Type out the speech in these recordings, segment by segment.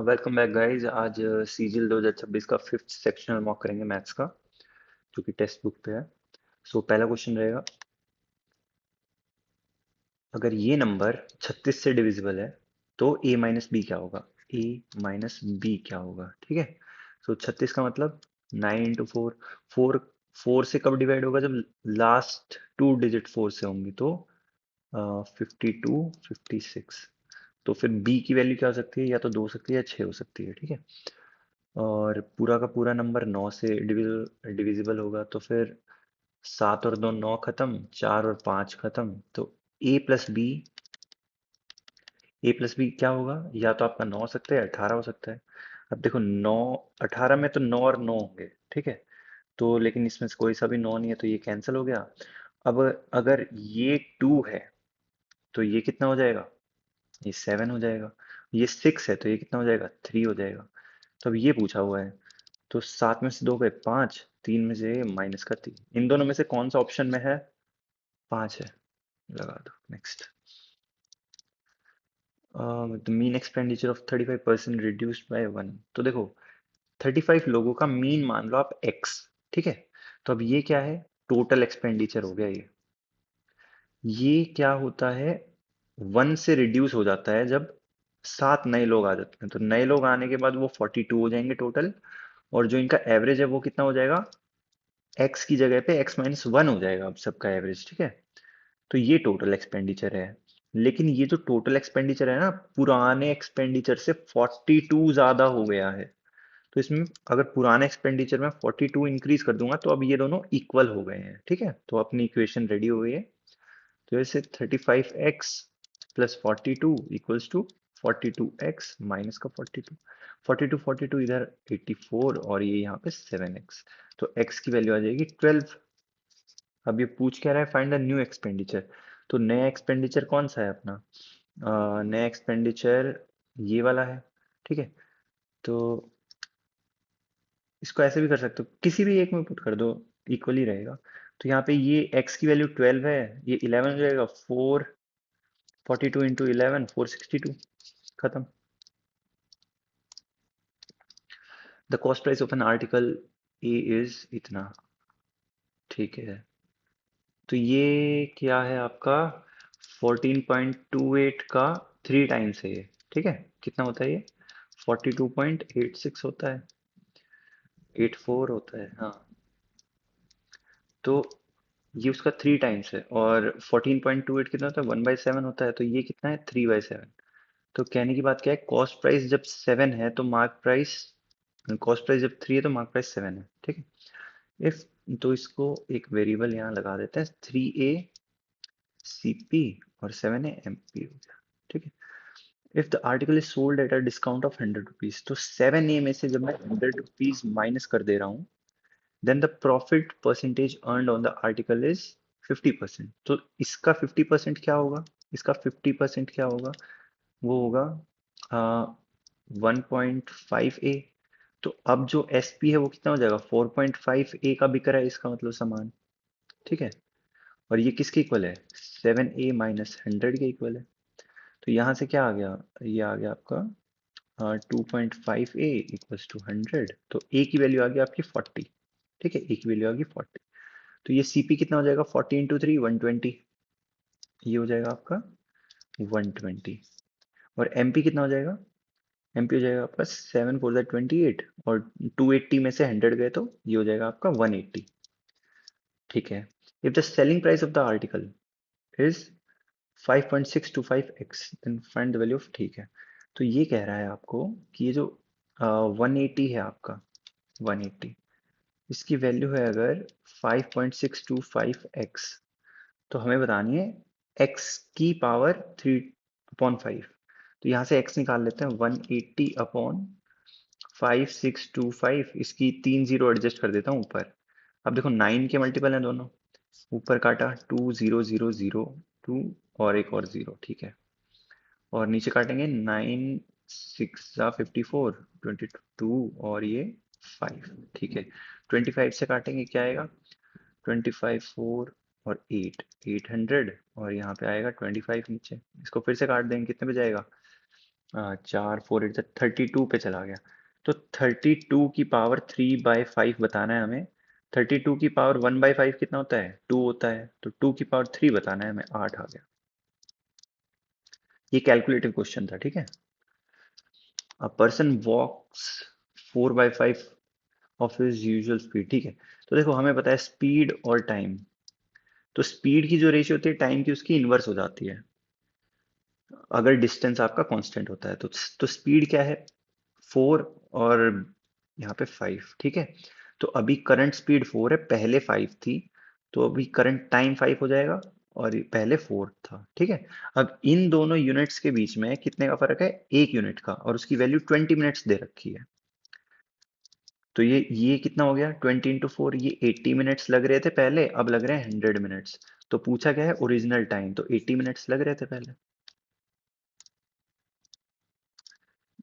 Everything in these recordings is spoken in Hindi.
Welcome back guys. आज सीजीएल 2026 का फिफ्थ सेक्शनल मॉक करेंगे मैथ्स का, जो कि टेक्स्ट बुक पे है। सो पहला क्वेश्चन रहेगा, अगर ये नंबर 36 से डिविजिबल है तो a माइनस बी क्या होगा। a माइनस बी क्या होगा, ठीक है। सो 36 का मतलब 9 इंटू 4। फोर फोर से कब डिवाइड होगा, जब लास्ट टू डिजिट 4 से होंगी, तो 52 56। तो फिर b की वैल्यू क्या हो सकती है, या तो 2 हो सकती है या 6 हो सकती है, ठीक है। और पूरा का पूरा नंबर 9 से डिविजिबल होगा, तो फिर 7 और 2 9 खत्म, 4 और 5 खत्म, तो a प्लस बी क्या होगा। या तो आपका 9 हो सकता है, 18 हो सकता है। अब देखो, 9 18 में तो 9 और 9 होंगे, ठीक है। तो लेकिन इसमें से कोई सा भी 9 नहीं है, तो ये कैंसिल हो गया। अब अगर ये 2 है तो ये कितना हो जाएगा, ये 7 हो जाएगा। ये 6 है तो ये कितना हो जाएगा, 3 हो जाएगा। तो अब ये पूछा हुआ है, तो 7 में से 2 गए 5, 3 में से माइनस का 3, इन दोनों में से कौन सा ऑप्शन में है, 5 है। लगा दो next. The mean expenditure of 35% reduced by 1। तो देखो, 35 लोगों का मीन मान लो आप x, ठीक है। तो अब ये क्या है, टोटल एक्सपेंडिचर हो गया ये क्या होता है, 1 से रिड्यूस हो जाता है जब 7 नए लोग आ जाते हैं। तो नए लोग आने के बाद वो 42 हो जाएंगे टोटल, और जो इनका एवरेज है वो कितना हो जाएगा, x की जगह पे x-1 हो जाएगा अब सबका एवरेज, ठीक है। तो ये टोटल एक्सपेंडिचर है। लेकिन ये जो टोटल एक्सपेंडिचर है ना, पुराने एक्सपेंडिचर से 42 ज्यादा हो गया है। तो इसमें अगर पुराने एक्सपेंडिचर में 42 इंक्रीज कर दूंगा तो अब ये दोनों इक्वल हो गए हैं, ठीक है। तो अपनी इक्वेशन रेडी हो गई है। तो ऐसे 35x plus 42 equals to 42x minus का 42। 42 इधर 84, और ये यहाँ पे 7x। तो x की वैल्यू आ जाएगी 12। अब ये पूछ क्या रहा है, फाइंड द न्यू एक्सपेंडिचर। तो नया एक्सपेंडिचर कौन सा है अपना, नया एक्सपेंडिचर ये वाला है, ठीक है। तो इसको ऐसे भी कर सकते हो, किसी भी एक में पुट कर दो, इक्वली रहेगा। तो यहाँ पे ये x की वैल्यू 12 है, ये 11 हो जाएगा। 442 इंटू 11, 462, खत्म। The cost price of an article a is इतना, ठीक है। तो ये क्या है आपका, 14.28 का 3 टाइम्स है ये, ठीक है। कितना होता है ये, 42.86 होता है, 84 होता है, हाँ। तो ये उसका 3 टाइम्स है, और 14.28 कितना होता है, 1/7 होता है, तो ये कितना है, 3/7। तो कहने की बात क्या है, कॉस्ट प्राइस जब 7 है तो मार्क प्राइस, कॉस्ट प्राइस जब 3 है तो मार्क प्राइस 7 है, ठीक है। इफ, तो इसको एक वेरिएबल यहाँ लगा देते हैं, 3a CP और 7a MP हो गया, ठीक है। If the article is sold at a discount of 100 rupees, तो 7a में से जब मैं 100 रुपीज माइनस कर दे रहा हूँ, then the profit percentage earned on the article is 50%। तो इसका 50% क्या होगा, इसका 50% क्या होगा, वो होगा 1.5a। तो अब जो SP है वो कितना हो जाएगा, 4.5a का बिक रहा है इसका मतलब सामान, ठीक है। और ये किसके इक्वल है, 7a माइनस 100 के इक्वल है। तो यहाँ से क्या आ गया, ये आ गया आपका 2.5a इक्वल्स टू 100। तो a की वैल्यू आ गई आपकी 40, ठीक है। a की वैल्यू आ गई 40। तो ये CP कितना हो जाएगा, 40 इंटू 3, 120। ये हो जाएगा आपका 120। और MP कितना हो जाएगा, MP हो जाएगा आपका 7 4 28, और 280 में से 100 गए तो ये हो जाएगा आपका 180, ठीक है। If the selling price of the article is 5.625x, then find the value of, ठीक है। तो ये कह रहा है आपको कि ये जो 180 है आपका, 180, इसकी वैल्यू है अगर 5.625x, तो हमें बतानी है x की पावर 3/5। तो यहाँ से x निकाल लेते हैं, 180 अपॉन 5625, इसकी 3 जीरो एडजस्ट कर देता हूँ ऊपर। अब देखो 9 के मल्टीपल हैं दोनों, ऊपर काटा 2 0 0 0 2, और एक और जीरो, ठीक है। और नीचे काटेंगे 9 6 54, 22, और ये 5, ठीक है। 25 से काटेंगे क्या आएगा, 25 4 और 8, 800, और यहाँ पे आएगा 25 नीचे। इसको फिर से काट देंगे, कितने पे जाएगा, चार फोर एट 32 पे चला गया। तो 32 की पावर 3/5 बताना है हमें। 32 की पावर 1/5 कितना होता है? 2 होता है। तो 2 की पावर 3 बताना है हमें, 8 आ गया। ये कैलकुलेटिव क्वेश्चन था, ठीक है। A person walks 4/5 of his usual speed, ठीक है। तो देखो हमें पता है स्पीड और टाइम। तो स्पीड की जो रेशियो होती है टाइम की, उसकी इनवर्स हो जाती है अगर डिस्टेंस आपका कांस्टेंट होता है। तो स्पीड क्या है? 4 और यहाँ पे 5, ठीक है। तो अभी करंट स्पीड 4 है, पहले 5 थी। तो अभी करंट टाइम 5 हो जाएगा और ये पहले 4 था, ठीक है। अब इन दोनों यूनिट्स के बीच में कितने का फर्क है? 1 यूनिट का, और उसकी वैल्यू 20 मिनट्स दे रखी है। तो ये कितना हो गया? 20 × 4, ये 80 मिनट्स लग रहे थे पहले, अब लग रहे हैं 100 मिनट्स। तो पूछा क्या है? Original time. तो 80 मिनट्स लग रहे थे पहले।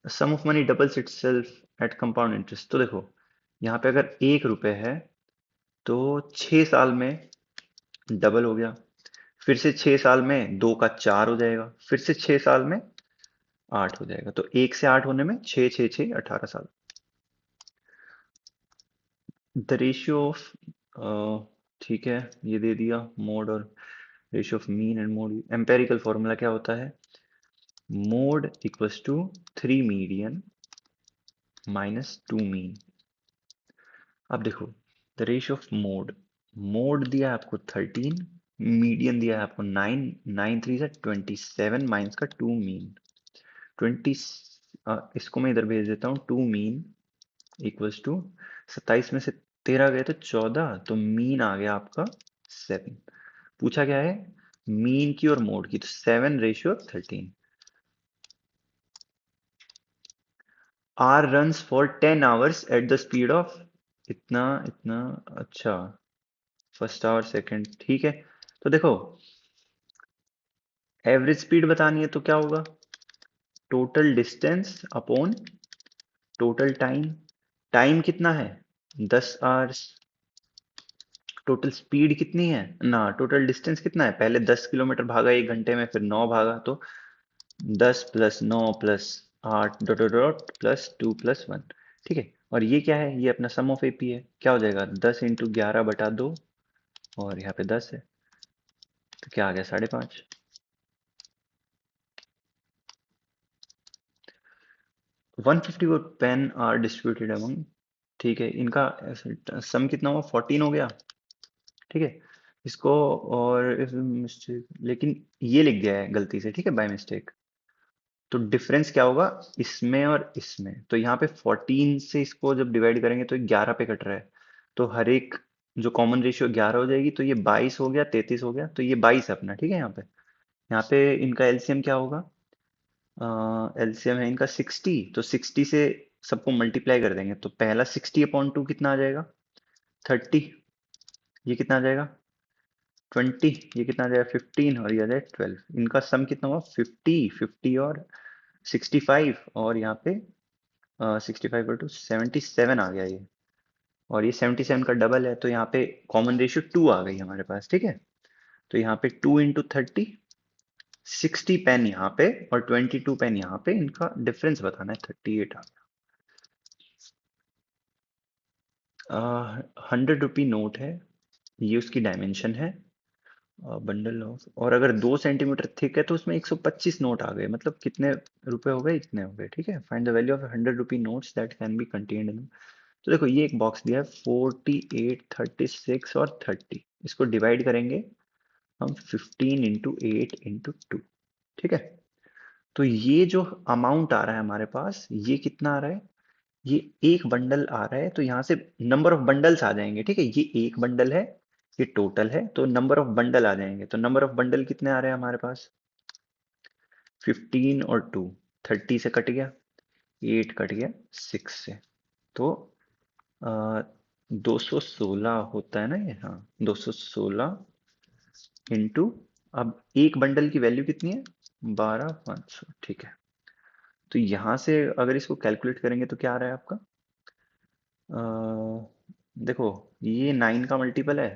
Sum of money doubles itself at compound interest. तो देखो यहाँ पे अगर 1 रुपए है तो 6 साल में डबल हो गया। फिर से 6 साल में 2 का 4 हो जाएगा। फिर से 6 साल में 8 हो जाएगा। तो 1 से 8 होने में 6 6 6 18 साल। द रेशियो ऑफ, ठीक है, ये दे दिया मोड और ratio of mean and mode. Empirical formula क्या होता है? Mode equals to 3 median minus 2 mean. अब देखो the ratio of mode, mode दिया है आपको 13, मीडियन दिया है आपको 9, 9 3 से 27 माइनस का 2 मीन। 20, इसको मैं इधर भेज देता हूँ। 2 मीन इक्वल्स टू 27 में से 13 गए तो 14, तो मीन आ गया आपका 7। पूछा क्या है? मीन की और मोड की। तो 7/13। R runs for 10 hours at the speed of इतना इतना। अच्छा, फर्स्ट आवर सेकंड, ठीक है। तो देखो एवरेज स्पीड बतानी है तो क्या होगा? Total distance upon total time. Time कितना है? 10 आवर्स। टोटल स्पीड कितनी है ना? टोटल डिस्टेंस कितना है? पहले 10 किलोमीटर भागा 1 घंटे में, फिर 9 भागा। तो 10 + 9 + 8 डॉट डॉट डॉट +2 + 1, ठीक है। और ये क्या है? ये अपना सम ऑफ एपी है। क्या हो जाएगा? 10 × 11/2, और यहाँ पे 10 है। तो क्या आ गया? 5.5। 150 वो पेन आर डिस्ट्रीब्यूटेड अमंग, ठीक है। इनका सम कितना हुआ? 14 हो गया, ठीक है। इसको और मिस्टेक, लेकिन ये लिख दिया है गलती से, ठीक है, बाय मिस्टेक। तो डिफरेंस क्या होगा इसमें और इसमें? तो यहाँ पे 14 से इसको जब डिवाइड करेंगे तो 11 पे कट रहा है। तो हर एक जो कॉमन रेशियो 11 हो जाएगी। तो ये 22 हो गया, 33 हो गया। तो ये 22 है अपना, ठीक है। यहाँ पे इनका एलसीएम क्या होगा? एलसीएम है इनका 60। तो 60 से सबको मल्टीप्लाई कर देंगे तो पहला 60/2 कितना आ जाएगा? 30। ये कितना आ जाएगा? 20। ये कितना आ जाएगा? 15। और ये आ जाएगा 12। इनका सम कितना हुआ? 50। 50 और 65, और यहाँ पे 65/2 77 आ गया ये। और ये 77 का डबल है। तो यहाँ पे कॉमन रेशियो 2 आ गई हमारे पास, ठीक है। तो यहाँ पे 2 × 30, 60 पेन यहाँ पे और 22 पेन यहाँ पे। इनका डिफरेंस बताना है, 38 आ गया। 100 रुपी नोट है, ये उसकी डायमेंशन है। बंडल ऑफ, और अगर 2 सेंटीमीटर थिक है तो उसमें 125 नोट आ गए। मतलब कितने रुपए हो गए? इतने हो गए, ठीक है। Find the value of 100 rupee notes that can be contained in. तो देखो ये एक बॉक्स दिया है, 48, 36 और 30। इसको डिवाइड करेंगे हम 15 × 8 × 2, ठीक है। तो ये जो अमाउंट आ रहा है हमारे पास, ये कितना आ रहा है? ये एक बंडल आ रहा है। तो यहाँ से नंबर ऑफ बंडल्स आ जाएंगे, ठीक है। ये एक बंडल है, ये टोटल है, तो नंबर ऑफ बंडल आ जाएंगे। तो नंबर ऑफ बंडल कितने आ रहे हैं हमारे पास? 15 और 2, 30 से कट गया, 8 कट गया 6 से। तो 216 होता है ना ये, हाँ, 216 इंटू, अब एक बंडल की वैल्यू कितनी है? 12,500, ठीक है। तो यहाँ से अगर इसको कैलकुलेट करेंगे तो क्या आ रहा है आपका? अ, देखो ये 9 का मल्टीपल है।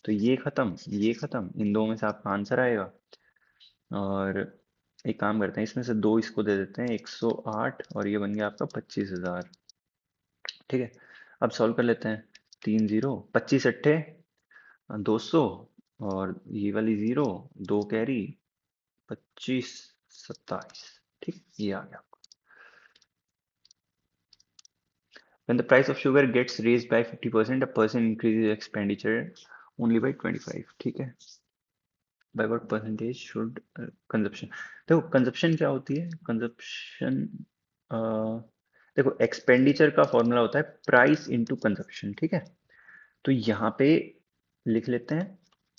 तो ये खत्म, ये खत्म, इन दो में से आपका आंसर आएगा। और एक काम करते हैं, इसमें से दो इसको दे देते हैं, 108 और ये बन गया आपका 25,000। ठीक है, अब सॉल्व कर लेते हैं। 3 0, 25 अट्ठे 200, और ये वाली जीरो, दो कैरी, 25 27। ठीक, ये आ गया। When the price of sugar gets raised by 50%, a person increases expenditure only by 25। ठीक है, by what percentage should consumption। देखो कंजप्शन क्या होती है, कंजप्शन, देखो एक्सपेंडिचर का फॉर्मूला होता है प्राइस इनटू कंजप्शन। ठीक है, तो यहाँ पे लिख लेते हैं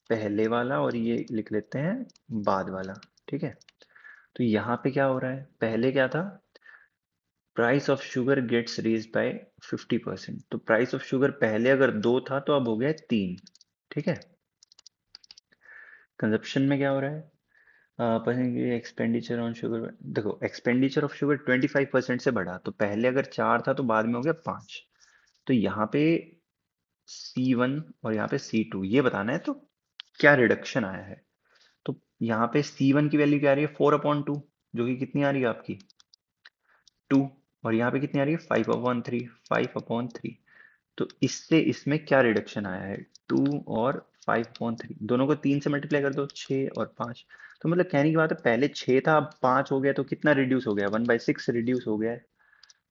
पहले वाला और ये लिख लेते हैं बाद वाला। ठीक है, तो यहाँ पे क्या हो रहा है, पहले क्या था, price of sugar gets raise by 50%। तो प्राइस ऑफ शुगर पहले अगर 2 था तो अब हो गया 3। ठीक है, कंजप्शन में क्या हो रहा है, एक्सपेंडिचर ऑन शुगर, देखो एक्सपेंडिचर ऑफ शुगर 25% से बढ़ा, तो पहले अगर 4 था तो बाद में हो गया 5। तो यहाँ पे C1 और यहाँ पे C2 ये बताना है, तो क्या रिडक्शन आया है। तो यहाँ पे C1 की वैल्यू क्या आ रही है, 4/2, जो कि कितनी आ रही है आपकी 2। और यहाँ पे कितनी आ रही है 5/3, 5/3। तो इससे इसमें क्या रिडक्शन आया है, 2 और 5/3, दोनों को 3 से मल्टीप्लाई कर दो, 6 और 5। तो मतलब कहने की बात है, पहले 6 था अब 5 हो गया, तो कितना रिड्यूस हो गया, 1/6 रिड्यूस हो गया है।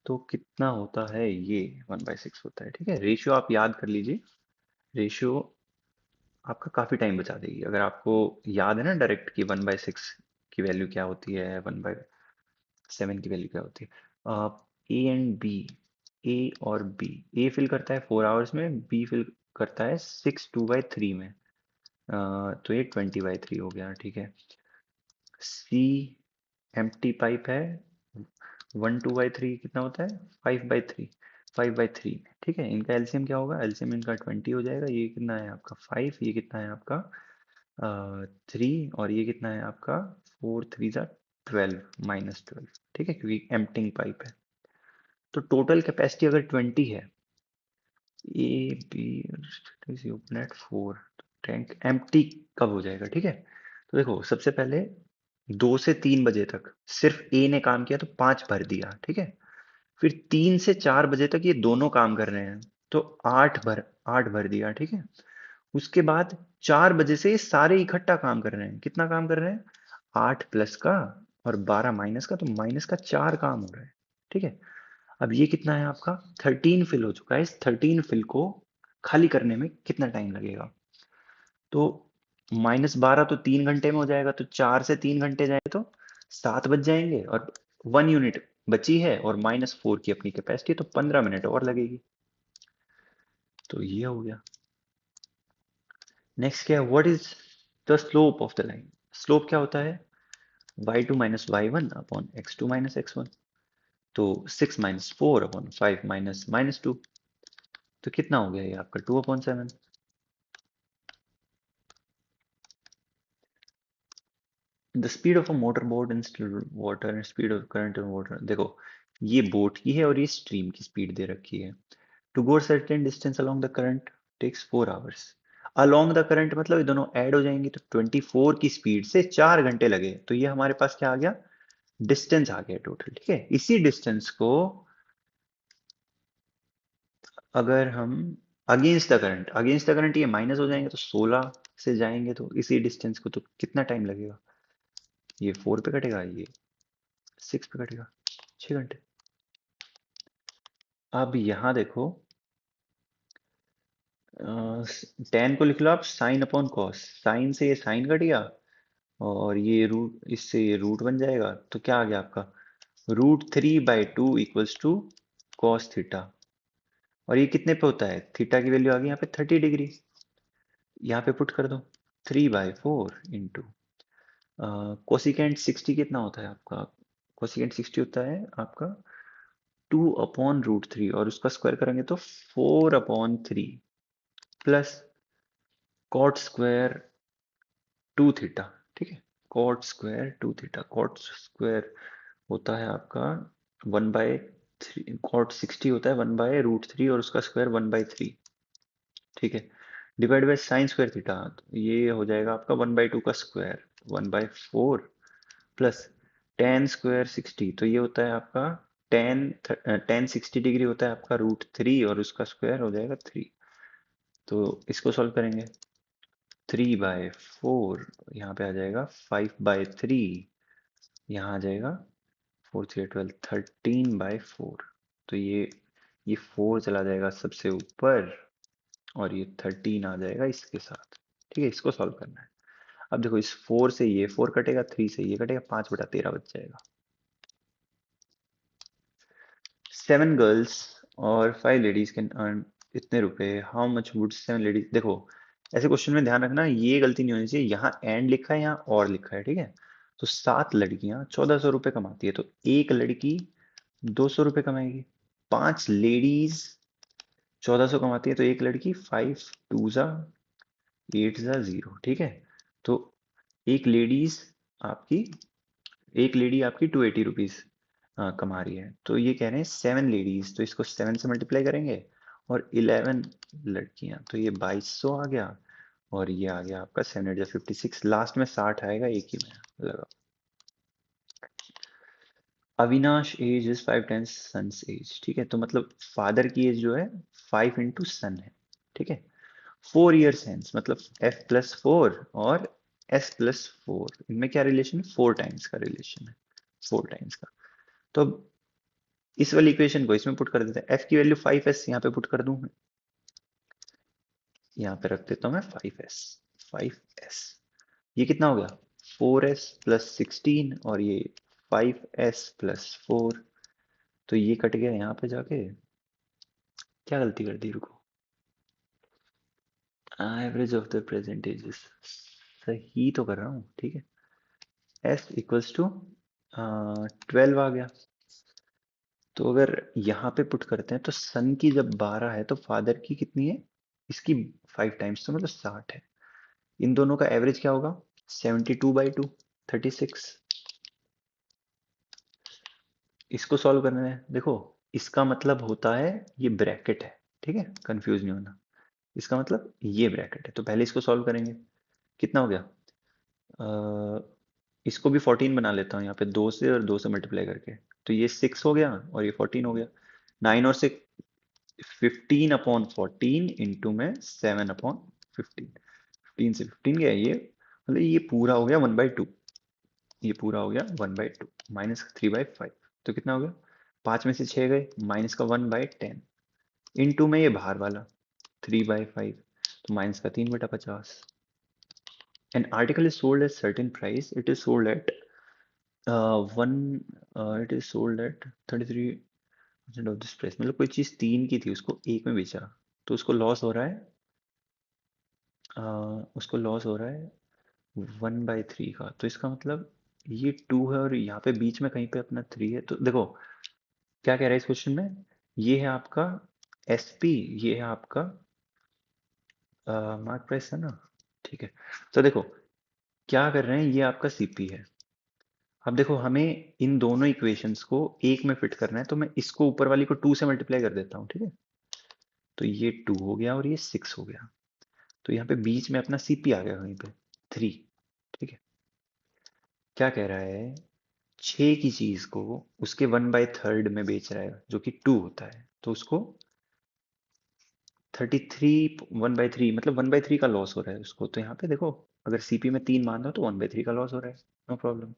तो कितना होता है ये, 1/6 होता है। ठीक है, रेशियो आप याद कर लीजिए, रेशियो आपका काफी टाइम बचा देगी। अगर आपको याद है ना डायरेक्ट कि 1/6 की वैल्यू क्या होती है, 1/7 की वैल्यू क्या होती है। ए एंड बी, ए और बी, ए फिल करता है 4 आवर्स में, बी फिल करता है 6 2/3 में। तो ये 20/3 हो गया। ठीक है, सी एम्प्टी पाइप है, 1 2/3 कितना होता है, 5/3, 5/3। ठीक है, इनका एलसीएम क्या होगा, एलसीएम इनका 20 हो जाएगा। ये कितना है आपका 5, ये कितना है आपका 3, और ये कितना है आपका 4 3 12, -12। ठीक है, क्योंकि एम्प्टिंग पाइप है। तो टोटल कैपेसिटी अगर 20 है, A be open at 4, tank empty कब हो जाएगा। ठीक है, तो देखो सबसे पहले 2 से 3 बजे तक सिर्फ ए ने काम किया तो 5 भर दिया। ठीक है, फिर 3 से 4 बजे तक ये दोनों काम कर रहे हैं, तो 8 भर दिया। ठीक है, उसके बाद 4 बजे से ये सारे इकट्ठा काम कर रहे हैं, कितना काम कर रहे हैं, 8 प्लस का और 12 माइनस का, तो -4 काम हो रहा है। ठीक है, अब ये कितना है आपका 13 फिल हो चुका है, इस 13 फिल को खाली करने में कितना टाइम लगेगा। तो -12 तो 3 घंटे में हो जाएगा, तो 4 से 3 घंटे जाए तो 7 बज जाएंगे, और 1 यूनिट बची है और -4 की अपनी कैपेसिटी, तो 15 मिनट और लगेगी। तो ये हो गया। नेक्स्ट क्या है, what is the slope of the line. Slope क्या होता है, y2 - y1/x2 - x1। तो 6 - 4/5 - -2। तो कितना हो गया ये आपका 2/7। The speed of a motor boat in still water and speed of current in water. देखो ये बोट की है और ये स्ट्रीम की स्पीड दे रखी है। To go certain distance along the current takes 4 hours. Along the current मतलब ये दोनों ऐड हो जाएंगे, तो 24 की स्पीड से 4 घंटे लगे। तो ये हमारे पास क्या आ गया, डिस्टेंस आ गया टोटल। ठीक है, इसी डिस्टेंस को अगर हम अगेंस्ट द करंट ये माइनस हो जाएंगे, तो 16 से जाएंगे, तो इसी डिस्टेंस को तो कितना टाइम लगेगा, ये 4 पे कटेगा, ये 6 पे कटेगा, 6 घंटे। अब यहाँ देखो, टेन को लिख लो आप साइन अपॉन कॉस, साइन से ये साइन कट गया, और ये रूट, इससे ये रूट बन जाएगा, तो क्या आ गया आपका √3/2 इक्वल्स टू कॉस थीटा। और ये कितने पे होता है, थीटा की वैल्यू आ गई यहाँ पे 30 डिग्री, यहाँ पे पुट कर दो 3/4 इंटू कोसिकेंट 60 कितना होता है आपका, कोसिकेंट 60 होता है आपका 2/√3, और उसका स्क्वायर करेंगे तो 4/3 प्लस कॉट स्क्वायर 2 थीटा। ठीक है, cot square 2 theta, cot square होता है आपका 1/3, कॉट 60 होता है 1/√3 और उसका स्क्वायर 1/3। ठीक है, divide by sine square theta, तो ये हो जाएगा आपका 1/2 का स्क्वायर 1/4 प्लस टेन स्क्वायर 60, तो ये होता है आपका टेन, टेन 60 डिग्री होता है आपका √3 और उसका स्क्वायर हो जाएगा 3। तो इसको सॉल्व करेंगे, 3/4 यहाँ पे आ जाएगा, 5/3 यहाँ आ जाएगा, 4 3 12, 13/4। तो ये 4 चला जाएगा सबसे ऊपर और ये 13 आ जाएगा इसके साथ। ठीक है, इसको सॉल्व करना है। अब देखो, इस 4 से ये 4 कटेगा, 3 से ये कटेगा, 5/13 बच जाएगा। 7 गर्ल्स और 5 लेडीज कैन अर्न इतने रुपए, हाउ मच वुड 7 लेडीज। देखो, ऐसे क्वेश्चन में ध्यान रखना, ये गलती नहीं होनी चाहिए, यहाँ एंड लिखा है यहाँ और लिखा है, ठीक है। तो 7 लड़कियां 1400 रुपये कमाती है, तो एक लड़की 200 रुपये कमाएगी। 5 लेडीज 1400 कमाती है, तो एक लड़की 5 2 8 0, ठीक है। तो एक लेडीज आपकी एक लेडी आपकी 280 रुपीज कमा रही है। तो ये कह रहे हैं 7 लेडीज, तो इसको 7 से मल्टीप्लाई करेंगे, और 11 लड़कियां, तो ये 2200 आ गया, और ये आ गया आपका 7 8 56, लास्ट में 60 आएगा एक ही में लगा। Avinash age is 5 times son's age, ठीक है। तो मतलब फादर की एज जो है 5 into सन है, ठीक है। 4 years hence, मतलब F+4 और S+4, इनमें क्या रिलेशन है, 4 टाइम्स का रिलेशन है, 4 टाइम्स का। तो अब इस वाली इक्वेशन को इसमें पुट कर देते हैं, F की वैल्यू 5S यहाँ पे पुट कर दूं मैं, यहाँ पे रख देता हूँ मैं 5S। 5S, ये कितना हो गया, 4S+16, और ये 5S+4। तो ये कट गया यहाँ पे जाके, क्या गलती कर दी, रुको, एवरेज ऑफ द परसेंटेजेस, सही तो कर रहा हूँ, ठीक है। S = 12 आ गया। तो अगर यहाँ पे पुट करते हैं, तो सन की जब 12 है तो फादर की कितनी है, इसकी 5 टाइम्स, तो मतलब 60 है। इन दोनों का एवरेज क्या होगा, 72/2, 36। इसको सॉल्व करना है, देखो, इसका मतलब होता है ये ब्रैकेट है, ठीक है, कंफ्यूज नहीं होना। इसका मतलब ये ब्रैकेट है, तो पहले इसको सॉल्व करेंगे। कितना हो गया, इसको भी 14 बना लेता हूँ यहाँ पे, 2 से और 2 से मल्टीप्लाई करके, तो ये 6 हो गया और ये 14 हो गया। 9 और 6, 15/14 इंटू में 7/15, 15 से 15 गया ये, मतलब ये पूरा हो गया 1/2, ये पूरा हो गया 1/2, -3/5, तो कितना हो गया, 5 में से 6 गए, माइनस का 1/10, इंटू में ये बाहर वाला 3/5, तो माइनस का 3/50। An article is sold at certain price. It is sold at one. It is sold at 33% of this price. मतलब कोई चीज 3 की थी, उसको 1 में बेचा, तो उसको लॉस हो रहा है, उसको लॉस हो रहा है 1/3 का। तो इसका मतलब ये 2 है और यहाँ पे बीच में कहीं पे अपना 3 है। तो देखो क्या कह रहा है इस क्वेश्चन में, ये है आपका SP, ये है आपका मार्क प्राइस है ना, ठीक है। तो देखो क्या कर रहे हैं, ये आपका CP है। अब देखो, हमें इन दोनों इक्वेशंस को एक में फिट करना है, तो मैं इसको ऊपर वाली को 2 से मल्टीप्लाई कर देता हूँ, ठीक है। तो ये 2 हो गया और ये 6 हो गया, तो यहाँ पे बीच में अपना CP आ गया वहीं पे 3, ठीक है। क्या कह रहा है, 6 की चीज को उसके 1/3 में बेच रहा है, जो कि 2 होता है, तो उसको 33, 1/3 मतलब 1/3 का लॉस हो रहा है उसको। तो यहाँ पे देखो, अगर CP में 3 मान दो तो 1/3 का लॉस हो रहा है, नो प्रॉब्लम।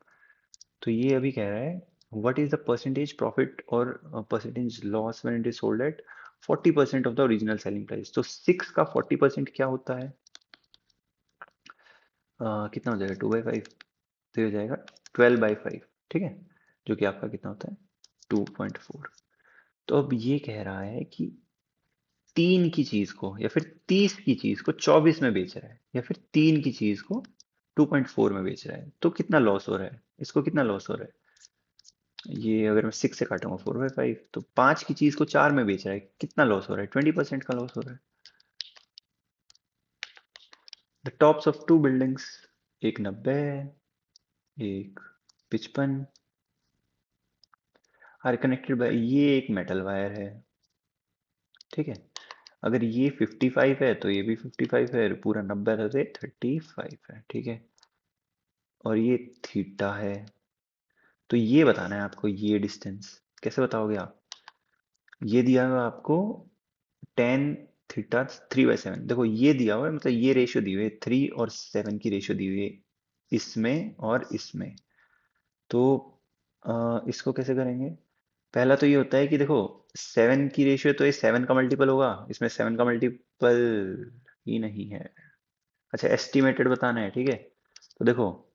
तो ये अभी कह रहा है, what is the percentage profit और percentage loss when it is sold at 40% of the original selling price. तो 6 का 40% क्या होता है, कितना हो जाएगा, 2/5, तो ये हो जाएगा 12/5, ठीक है, जो कि आपका कितना होता है, 2.4। तो अब ये कह रहा है कि 3 की चीज को या फिर 30 की चीज को 24 में बेच रहा है, या फिर 3 की चीज को 2.4 में बेच रहा है, तो कितना लॉस हो रहा है, इसको कितना लॉस हो रहा है। ये अगर मैं 6 से काटूंगा 4/5, तो 5 की चीज को 4 में बेच रहा है, कितना लॉस हो रहा है, 20% का लॉस हो रहा है। द टॉप्स ऑफ 2 बिल्डिंग्स, एक 90 है, एक 55, आर कनेक्टेड बाय, ये एक मेटल वायर है, ठीक है। अगर ये 55 है तो ये भी 55 है, पूरा 90 था तो ये 35 है, ठीक है। और ये थीटा है, तो ये बताना है आपको, ये डिस्टेंस कैसे बताओगे आप? ये दिया हुआ आपको टेन थीटा 3/7। देखो ये दिया हुआ है, मतलब ये रेशियो दी हुई है, 3 और 7 की रेशियो दी हुई है इसमें और इसमें। तो इसको कैसे करेंगे? पहला तो ये होता है कि देखो 7 की रेशियो, तो ये 7 का मल्टीपल होगा, इसमें 7 का मल्टीपल ही नहीं है। अच्छा, एस्टिमेटेड बताना है, ठीक है। तो देखो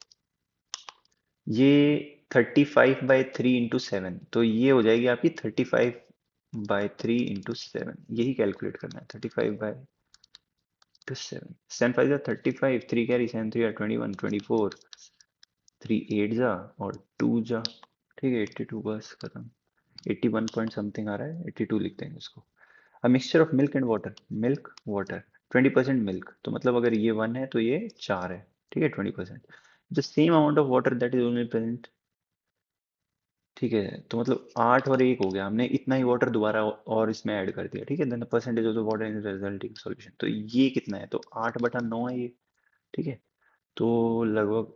ये 35/3 × 7, तो ये हो जाएगी आपकी 35/3 × 7, यही कैलकुलेट करना है। 35/7, 7 5 35, 3 कैरी, 7 3 21, 24, 3 8 और 2 ठीक है, 82, बस खत्म। 81 पॉइंट समथिंग आ रहा है, 82 लिख देंगे उसको। A mixture of milk and water, milk water 20% milk, तो मतलब अगर ये 1 है तो ये 4 है, ठीक है। 20% the same amount of water that is only present, ठीक है। तो मतलब 8 और 1 हो गया, हमने इतना ही वाटर दोबारा और इसमें ऐड कर दिया, ठीक है। Then the percentage of the water in resulting solution, तो ये कितना है? तो 8/9 है ये, ठीक है। तो लगभग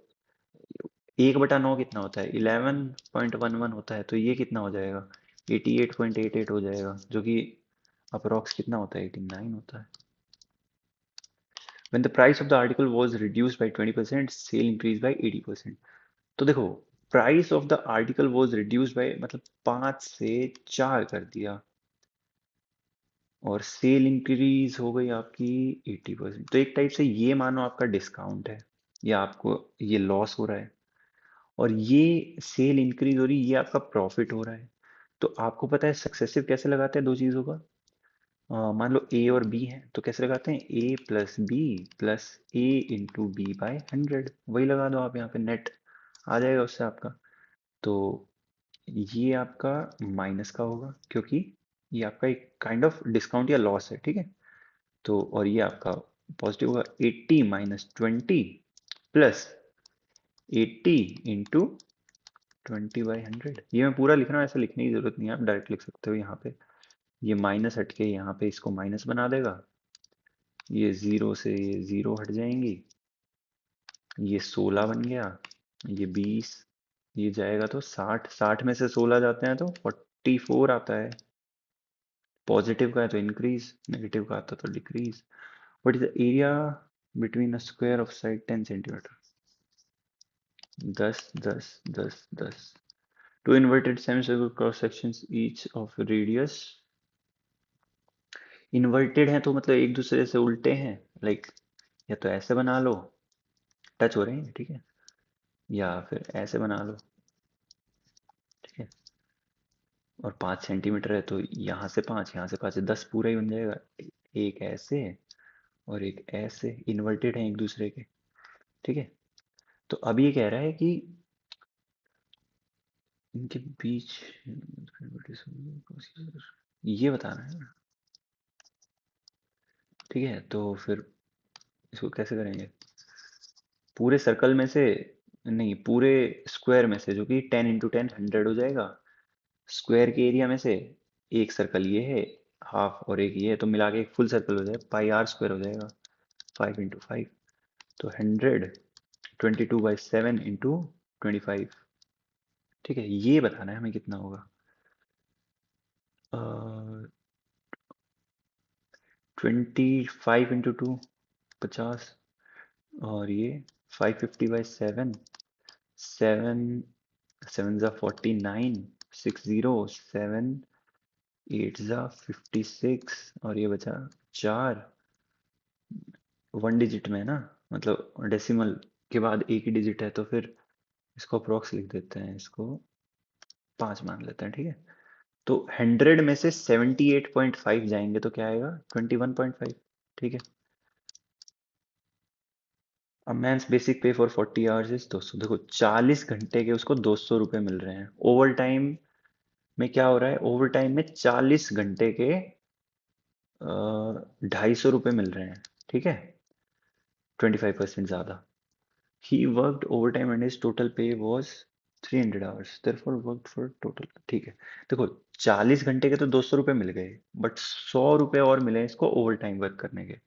1/9 कितना होता है? 11.11 होता है, तो ये कितना हो जाएगा? 88.88 हो जाएगा, जो कि अप्रोक्स कितना होता है? 89 होता है। When the price of the article was reduced by 20%, sale increased by 80%। तो देखो, price of the article was reduced by, मतलब 5 से 4 कर दिया, और सेल इंक्रीज हो गई आपकी 80%। तो एक टाइप से ये मानो आपका डिस्काउंट है, या आपको ये लॉस हो रहा है, और ये सेल इंक्रीज हो रही है, ये आपका प्रॉफिट हो रहा है। तो आपको पता है सक्सेसिव कैसे लगाते हैं दो चीज़ों का? मान लो ए और बी है, तो कैसे लगाते हैं? ए प्लस बी प्लस ए इंटू बी बाय 100, वही लगा दो आप यहाँ पे, नेट आ जाएगा उससे आपका। तो ये आपका माइनस का होगा, क्योंकि ये आपका एक काइंड ऑफ डिस्काउंट या लॉस है, ठीक है। तो और ये आपका पॉजिटिव होगा, 80 - 20 प्लस 80 × 20/100। ये मैं पूरा लिख रहा हूँ, ऐसा लिखने की जरूरत नहीं है, आप डायरेक्ट लिख सकते हो यहाँ पे। ये माइनस हट के यहाँ पे इसको माइनस बना देगा, ये जीरो से ये जीरो हट जाएंगी, ये 16 बन गया, ये 20, ये जाएगा तो 60, 60 में से 16 जाते हैं तो 44 आता है। पॉजिटिव का है तो इंक्रीज, नेगेटिव का आता तो decrease. What is the area between a square of side 10 centimetre? 10 10 10 10। Two inverted semi cross sections each of radius, inverted हैं तो मतलब एक दूसरे से उल्टे हैं, लाइक या तो ऐसे बना लो, टच हो रहे हैं, ठीक है, या फिर ऐसे बना लो, ठीक है। और 5 सेंटीमीटर है तो यहाँ से 5, यहाँ से 5, 10 पूरा ही बन जाएगा। एक ऐसे और एक ऐसे इन्वर्टेड हैं एक दूसरे के, ठीक है। तो अब ये कह रहा है कि इनके बीच ये बताना है ना, ठीक है। तो फिर इसको कैसे करेंगे? पूरे सर्कल में से, नहीं, पूरे स्क्वायर में से, जो कि 10 × 10 100 हो जाएगा, स्क्वायर के एरिया में से एक सर्कल ये है हाफ, और एक ये है, तो मिला के एक फुल सर्कल हो जाएगा, πr² हो जाएगा, 5 × 5। तो 100 22/7 × 25, ठीक है। ये बताना है हमें कितना होगा। 25 × 2 50, और ये 550/7, 7 7 × 49, 60, 7 8 56, और ये बचा 4। 1 डिजिट में है ना, मतलब डेसिमल के बाद एक ही डिजिट है, तो फिर इसको अप्रोक्स लिख देते हैं, इसको 5 मान लेते हैं, ठीक है। तो 100 में से 78.5 जाएंगे तो क्या आएगा? 21.5, ठीक है। अब मेंस बेसिक पे फॉर 40 आवर्स इज 200। देखो 40 घंटे के उसको 200 रुपये मिल रहे हैं। ओवर टाइम में क्या हो रहा है? ओवर टाइम में 40 घंटे के 250 रुपये मिल रहे हैं, ठीक है। 25% ज़्यादा। He worked overtime and his total pay was 300 hours. Therefore worked for total, ठीक है। देखो 40 घंटे के तो 200 रुपये मिल गए, बट 100 रुपये और मिले इसको ओवर टाइम वर्क करने के।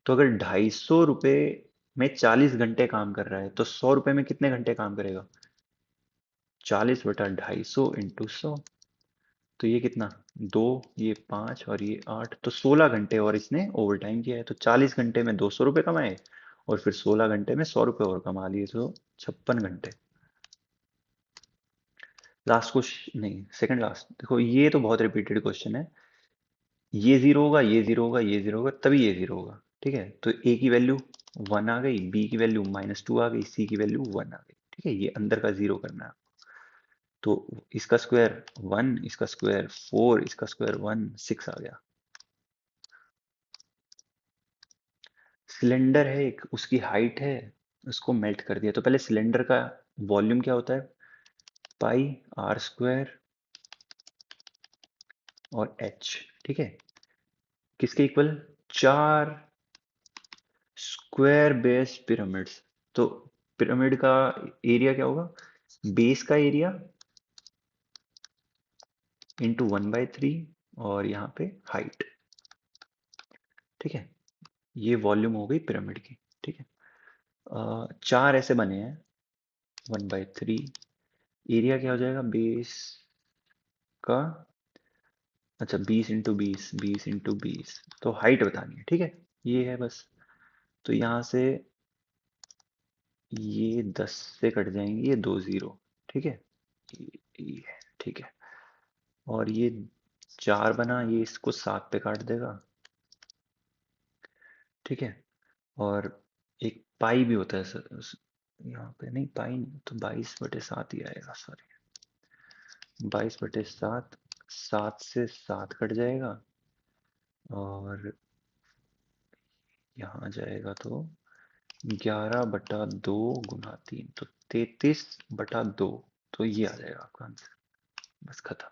तो अगर 250 रुपये में 40 घंटे काम कर रहा है, तो 100 रुपये में कितने घंटे काम करेगा? 40/250 × 100, तो ये कितना, 2, ये 5 और ये 8, तो 16 घंटे और इसने ओवर टाइम किया है, तो 40 घंटे में 200 रुपये कमाए और फिर 16 घंटे में 100 रुपये और कमा लिए, तो 56 घंटे। लास्ट क्वेश्चन, नहीं सेकंड लास्ट, देखो ये तो बहुत रिपीटेड क्वेश्चन है। ये जीरो होगा, ये जीरो होगा, ये जीरो होगा, तभी ये जीरो होगा, ठीक है। तो ए की वैल्यू 1 आ गई, बी की वैल्यू -2 आ गई, सी की वैल्यू 1 आ गई, ठीक है। ये अंदर का जीरो करना है। तो इसका स्क्वायर 1, इसका स्क्वायर 4, इसका स्क्वायर 1, 6 आ गया। सिलेंडर है एक, उसकी हाइट है, उसको मेल्ट कर दिया। तो पहले सिलेंडर का वॉल्यूम क्या होता है, πr² और h, ठीक है। किसके इक्वल, 4 स्क्वायर बेस पिरामिड्स। तो पिरामिड का एरिया क्या होगा, बेस का एरिया इंटू 1/3 और यहाँ पे हाइट, ठीक है। ये वॉल्यूम हो गई पिरामिड की, ठीक है। 4 ऐसे बने हैं, 1/3, एरिया क्या हो जाएगा बेस का, अच्छा 20 × 20, 20 × 20, तो हाइट बतानी है, ठीक है। ये है बस। तो यहाँ से ये 10 से कट जाएंगे, ये 2 जीरो, ठीक है। ये ठीक है। और ये 4 बना, ये इसको 7 पे काट देगा, ठीक है। और एक पाई भी होता है सर यहाँ पे, नहीं पाई नहीं, तो 22/7 ही आएगा, सॉरी 22/7, 7 से 7 कट जाएगा और यहाँ जाएगा तो 11/2 × 3, तो 33/2, तो ये आ जाएगा आपका आंसर। बस खत्म।